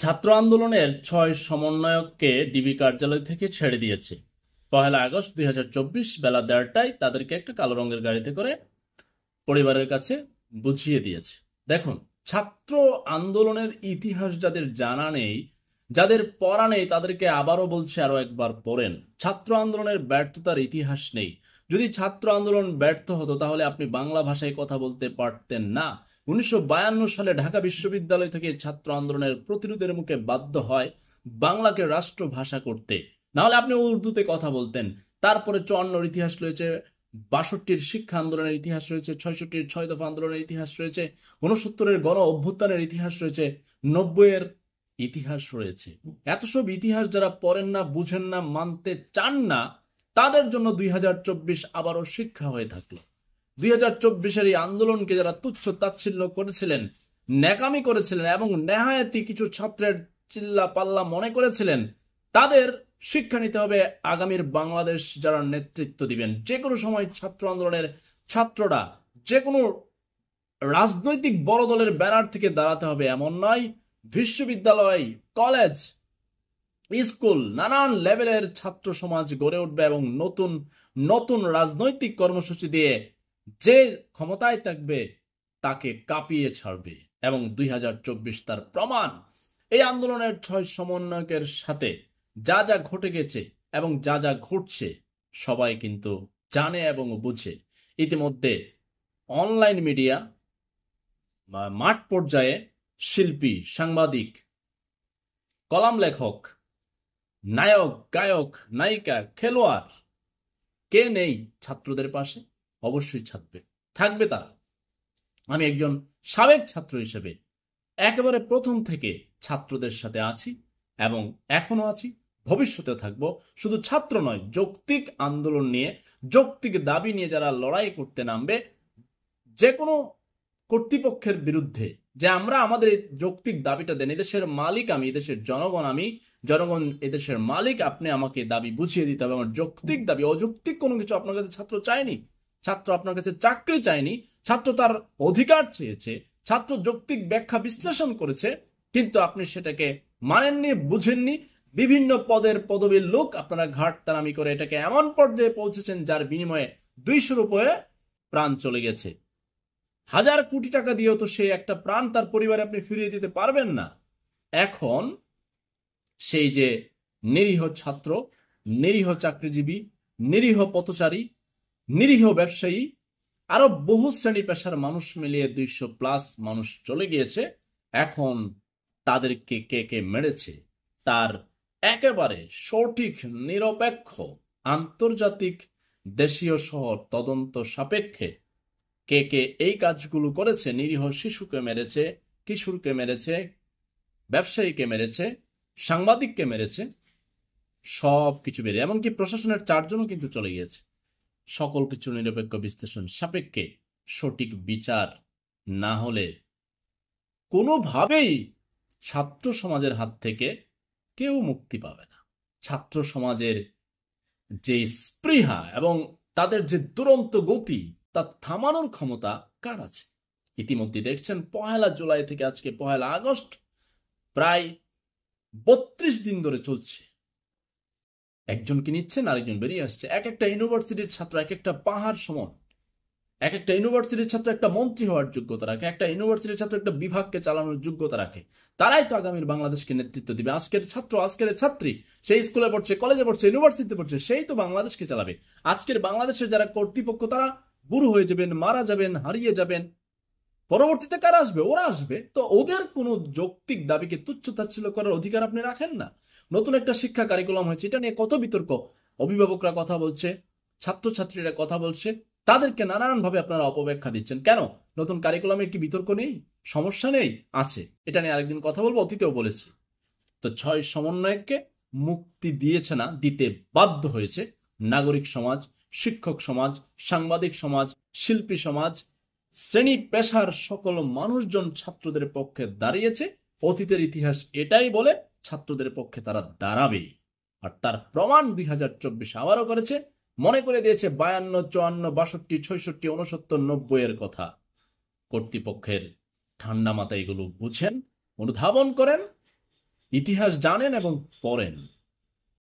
ছাত্র আন্দোলনের ৬ সমন্বয়ককে ডিবি কার্যালয় থেকে ছেড়ে দিয়েছে। ১লা আগস্ট ২০২৪ বেলা ১:৩০টায় তাদেরকে একটা কালো রঙের গাড়িতে করে পরিবারের কাছে বুঝিয়ে দিয়েছে। দেখুন, ছাত্র আন্দোলনের ইতিহাস যাদের জানা নেই, যাদের পড়া নেই, তাদেরকে আবারও বলছে আরো একবার পড়েন। ছাত্র আন্দোলনের ব্যর্থতার ইতিহাস নেই। যদি ছাত্র আন্দোলন ব্যর্থ হতো তাহলে আপনি বাংলা ভাষায় কথা বলতে পারতেন না। ১৯৫২ সালে ঢাকা বিশ্ববিদ্যালয় থেকে ছাত্র আন্দোলনের প্রতিরোধের মুখে বাধ্য হয় বাংলাকে রাষ্ট্রভাষা করতে, না হলে আপনি উর্দুতে কথা বলতেন। তারপরে ৫৪-র ইতিহাস রয়েছে, ৬২-র শিক্ষা আন্দোলনের ইতিহাস রয়েছে, ৬৬-র ৬ দফা আন্দোলনের ইতিহাস রয়েছে, ৬৯-এর গণ অভ্যুত্থানের ইতিহাস রয়েছে, ৯০-এর ইতিহাস রয়েছে। এত সব ইতিহাস যারা পড়েন না, বুঝেন না, মানতে চান না, তাদের জন্য ২০২৪ আবারও শিক্ষা হয়ে থাকলো। ২০২৪-এর এই আন্দোলনকে যারা তুচ্ছ তাচ্ছিল্য করেছিলেন, ন্যাকামি করেছিলেন এবং নেহায়েতি কিছু ছাত্রের চিল্লা পাল্লা মনে করেছিলেন, তাদের শিক্ষা নিতে হবে। আগামীর বাংলাদেশ যারা নেতৃত্ব দিবেন, যে কোনো সময় ছাত্র আন্দোলনের ছাত্ররা যে কোনো রাজনৈতিক বড় দলের ব্যানার থেকে দাঁড়াতে হবে এমন নয়। বিশ্ববিদ্যালয়, কলেজ, স্কুল, নানান লেভেলের ছাত্র সমাজ গড়ে উঠবে এবং নতুন নতুন রাজনৈতিক কর্মসূচি দিয়ে যে ক্ষমতায় থাকবে তাকে কাঁপিয়ে ছাড়বে এবং ২০২৪ তার প্রমাণ। এই আন্দোলনের ৬ সমন্বয়কের সাথে যা যা ঘটে গেছে এবং যা যা ঘটছে সবাই কিন্তু জানে এবং বুঝে। ইতিমধ্যে অনলাইন মিডিয়া, মাঠ পর্যায়ে শিল্পী, সাংবাদিক, কলাম লেখক, নায়ক, গায়ক, নায়িকা, খেলোয়াড়, কে নেই ছাত্রদের পাশে? অবশ্যই থাকবে তারা। আমি একজন সাবেক ছাত্র হিসেবে একেবারে প্রথম থেকে ছাত্রদের সাথে আছি এবং এখনো আছি, ভবিষ্যতেও থাকবো। শুধু ছাত্র নয়, যৌক্তিক আন্দোলন নিয়ে, যৌক্তিক দাবি নিয়ে যারা লড়াই করতে নামবে, যে কোনো কর্তৃপক্ষের বিরুদ্ধে, যে আমরা আমাদের এই যৌক্তিক দাবিটা দেন, এদেশের মালিক আমি, এদেশের জনগণ আমি, জনগণ এদেশের মালিক, আপনি আমাকে দাবি বুঝিয়ে দিতে হবে। আমার যৌক্তিক দাবি, অযৌক্তিক কোনো কিছু আপনার কাছে ছাত্র চায়নি। ছাত্র আপনার কাছে চাকরি চায়নি, ছাত্র তার অধিকার চেয়েছে, ছাত্র যৌক্তিক ব্যাখ্যা বিশ্লেষণ করেছে, কিন্তু আপনি সেটাকে মানেননি, বুঝেননি। বিভিন্ন পদের পদবীর লোক আপনারা ঘাটতারামি করে এটাকে এমন পর্যায়ে পৌঁছেছেন যার বিনিময়ে ২০০-র উপরে প্রাণ চলে গেছে। ১০০০ কোটি টাকা দিয়েও তো সে একটা প্রাণ তার পরিবারে আপনি ফিরিয়ে দিতে পারবেন না। এখন সেই যে নিরীহ ছাত্র, নিরীহ চাকরিজীবী, নিরীহ পথচারী, নিরীহ ব্যবসায়ী, আরো বহু শ্রেণী পেশার মানুষ মিলিয়ে ২০০+ মানুষ চলে গিয়েছে। এখন তাদেরকে কে কে মেরেছে তার একেবারে সঠিক, নিরপেক্ষ, আন্তর্জাতিক, দেশীয় সহ তদন্ত সাপেক্ষে কে কে এই কাজগুলো করেছে, নিরীহ শিশুকে মেরেছে, কিশোরকে মেরেছে, ব্যবসায়ীকে মেরেছে, সাংবাদিককে মেরেছে, সব কিছু বেরিয়ে, এমনকি প্রশাসনের ৪ জনও কিন্তু চলে গিয়েছে। সকল কিছু নিরপেক্ষ বিশ্লেষণ সাপেক্ষে সঠিক বিচার না হলে কোনোভাবেই ছাত্র সমাজের হাত থেকে কেউ মুক্তি পাবে না। ছাত্র সমাজের যে স্পৃহা এবং তাদের যে দুরন্ত গতি, তা থামানোর ক্ষমতা কার আছে? ইতিমধ্যে দেখছেন ১লা জুলাই থেকে আজকে ১লা আগস্ট প্রায় ৩২ দিন ধরে চলছে। একজনকে নিচ্ছেন, আরেকজন বেরিয়ে আসছে। এক একটা ইউনিভার্সিটির ছাত্র এক একটা পাহাড় সমান। এক একটা ইউনিভার্সিটির ছাত্র একটা মন্ত্রী হওয়ার যোগ্যতা রাখে, একটা ইউনিভার্সিটির ছাত্র একটা বিভাগকে চালানোর যোগ্যতা রাখে। তারাই তো আগামীর বাংলাদেশকে নেতৃত্ব দিবে। আজকের ছাত্র, আজকের ছাত্রী সেই স্কুলে পড়ছে, কলেজে পড়ছে, ইউনিভার্সিটিতে পড়ছে, সেই তো বাংলাদেশকে চালাবে। আজকের বাংলাদেশের যারা কর্তৃপক্ষ, তারা বুড়ো হয়ে যাবেন, মারা যাবেন, হারিয়ে যাবেন। পরবর্তীতে কারা আসবে? ওরা আসবে। তো ওদের কোনো যৌক্তিক দাবিকে তুচ্ছ তাচ্ছিল্য করার অধিকার আপনি রাখেন না। নতুন একটা শিক্ষা কারিকুলাম হয়েছে, এটা নিয়ে কত বিতর্ক। অভিভাবকরা কথা বলছে, ছাত্রছাত্রীরা কথা বলছে, তাদেরকে নানানভাবে আপনারা অপব্যাখ্যা দিচ্ছেন। কেন? নতুন কারিকুলামে কি বিতর্ক নেই? সমস্যা নেই? আছে। এটা নিয়ে আরেকদিন কথা বলবো, অতীতেও বলেছি। তো ৬ সমন্বয়ককে মুক্তি দিয়েছে না, দিতে বাধ্য হয়েছে নাগরিক সমাজ, শিক্ষক সমাজ, সাংবাদিক সমাজ, শিল্পী সমাজ, শ্রেণী পেশার সকল মানুষজন ছাত্রদের পক্ষে দাঁড়িয়েছে। অতীতের ইতিহাস এটাই বলে ছাত্রদের পক্ষে তারা দাঁড়াবে, আর তার প্রমাণ ২০২৪ আবারও করেছে। মনে করে দিয়েছে ৫২, ৫৪, ৬২, ৬৬, ৬৯, ৯০-এর কথা। কর্তৃপক্ষের ঠান্ডা মাথায় এগুলো বুঝেন, অনুধাবন করেন ইতিহাস জানেন এবং পড়েন।